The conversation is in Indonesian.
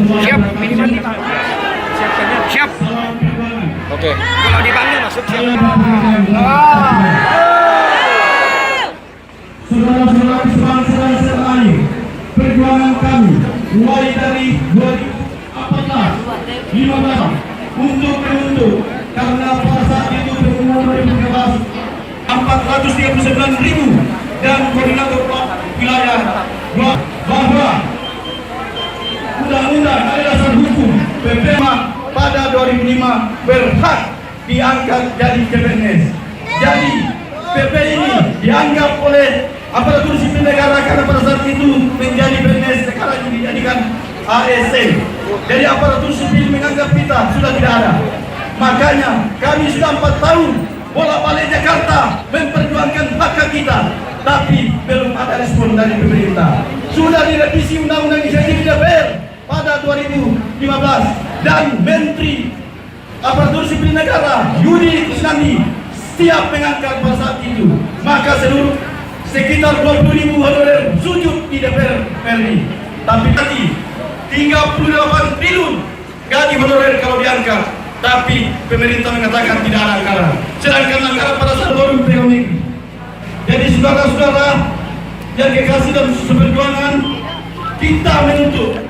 Siap, minimal 5. Siap. Oke. Kalau dipanggil masuk siap. Saudara-saudara sebangsa dan setanah, perjuangan kami mulai dari 2014, 15 untuk karena pada saat itu berumur 2013 439.000 dan koordinator wilayah bahwa undang-undang ada dasar hukum PPM pada 2005 berhak diangkat jadi CPNS. Jadi PP ini dianggap oleh aparatur sipil negara karena pada saat itu menjadi PNS, sekarang dijadikan ASN. Jadi aparatur sipil menganggap kita sudah tidak ada. Makanya kami sudah 4 tahun bolak-balik Jakarta memperjuangkan hak kita, tapi belum ada respon dari pemerintah. Sudah direvisi undang-undang inisiatif DPR pada 2015 dan Menteri Aparatur Sipil Negara Yudi Krisnandi siap mengangkat pada saat itu. Maka seluruh sekitar 20.000 honorer sujud di DPR RI. Tapi tadi 38 triliun gaji honorer kalau diangkat. Tapi pemerintah mengatakan tidak ada anggaran. Sedangkan anggaran pada saat baru ekonomi. Jadi saudara-saudara yang kekasih dan seperjuangan, kita menuntut